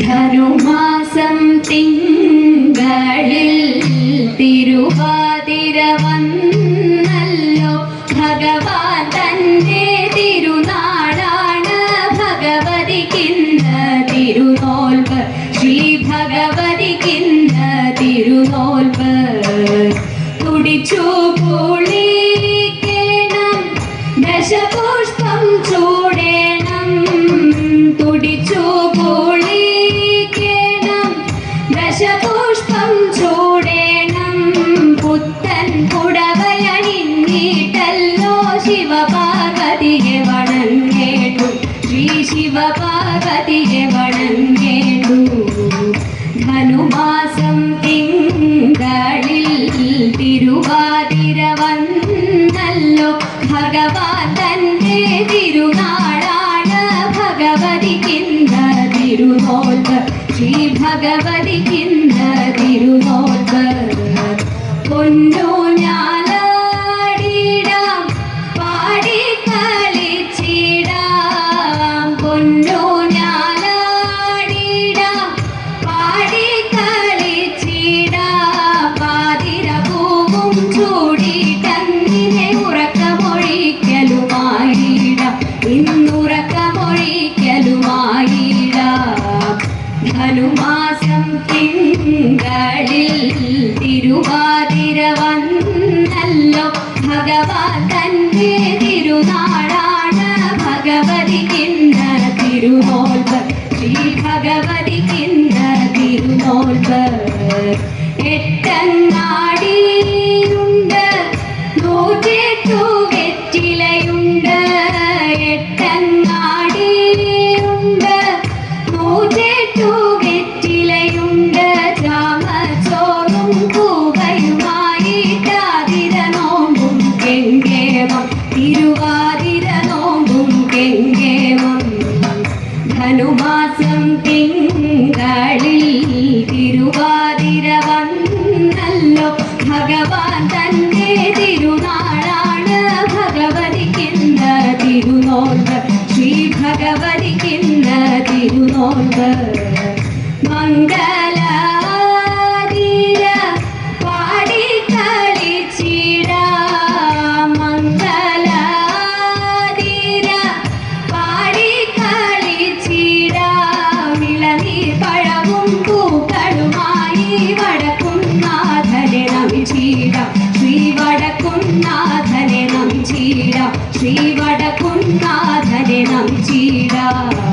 ധനുമാസം തിങ്കളിൽ തിരുവാതിര വന്നല്ലോ. ഭഗവാൻ തന്റെ തിരുനാളാണ് ഭഗവതിക്കിന്ന് തിരുനോൽവ്. ശ്രീ ഭഗവതിക്കിന്ന് തിരുനോൽവ്. തുടിച്ചു കുളിക്കണം, ദശപുഷ്പം ചൂടേണം. തുടിച്ചു കുളിക്കണം, ദശപുഷ്പം ചൂടേണം. പുത്തൻ പുടവയണിഞ്ഞിട്ടല്ലോ ശിവപാർവതിയെ വണങ്ങേണ്ടു. ശ്രീ ശിവപാർവതിയെ വണങ്ങേണ്ടു. ധനുമാസം തിങ്കളിൽ തിരുവാതിര വന്നല്ലോ. ഭഗവാൻ തന്റെ തിരുനാളാണ് ഭഗവതിക്കിന്ന് തിരുനോൽവ്. ശ്രീ ഭഗവതിക്കിന്ന് തിരുനോൽവ്. പൊന്നൂഞ്ഞാലാടിടാം, പാടിക്കളിച്ചിടാം. പൊന്നൂഞ്ഞാലാടിടാം, പാടിക്കളിച്ചിടാം. പാതിരപൂവും ചൂടിട്ടങ്ങിനെ ഉറക്കമൊഴിക്കലുമായിടാം. ഇന്നുറക്കമൊഴിക്കലുമായിടാം. ധനുമാസം തിങ്കളിൽ തിരുവാതിര വന്നല്ലോ. ഭഗവാൻ തന്റെ തിരുനാളാണ് ഭഗവതിക്കിന്ന് തിരുനോൽവ്. ശ്രീ ഭഗവതിക്കിന്ന് തിരുനോൽവ്. എട്ടങ്ങാടിയുണ്ട്, 108 വെറ്റിലയുണ്ട്. എട്ടങ്ങാടിയുണ്ട്, 108 വെറ്റിലയുണ്ട്. ചാമച്ചോറും കൂവയുമായിട്ടാതിര നോമ്പും കെങ്കേമം. തിരുവാതിര നോമ്പും കെങ്കേമം. ധനുമാസം തിങ്കളിൽ തിരുവാതിര വന്നല്ലോ. ഭഗവാൻ തന്റെ തിരുനാളാണ് ഭഗവതിക്കിന്ന് തിരുനോൽവ്. ശ്രീ ഭഗവതിക്കിന്ന് തിരുനോൽവ്. മംഗളാതിര പാടിക്കളിച്ചിടാം. മംഗളാതിര പാടിക്കളിച്ചിടാം. ഇളനീർ പഴവും പൂക്കളുമായി വടക്കുംനാഥനെ നമിച്ചിടാം. ശ്രീ വടക്കുംനാഥനെ നമിച്ചിടാം. ശ്രീ വടക്കുംനാഥനെ നമിച്ചിടാം.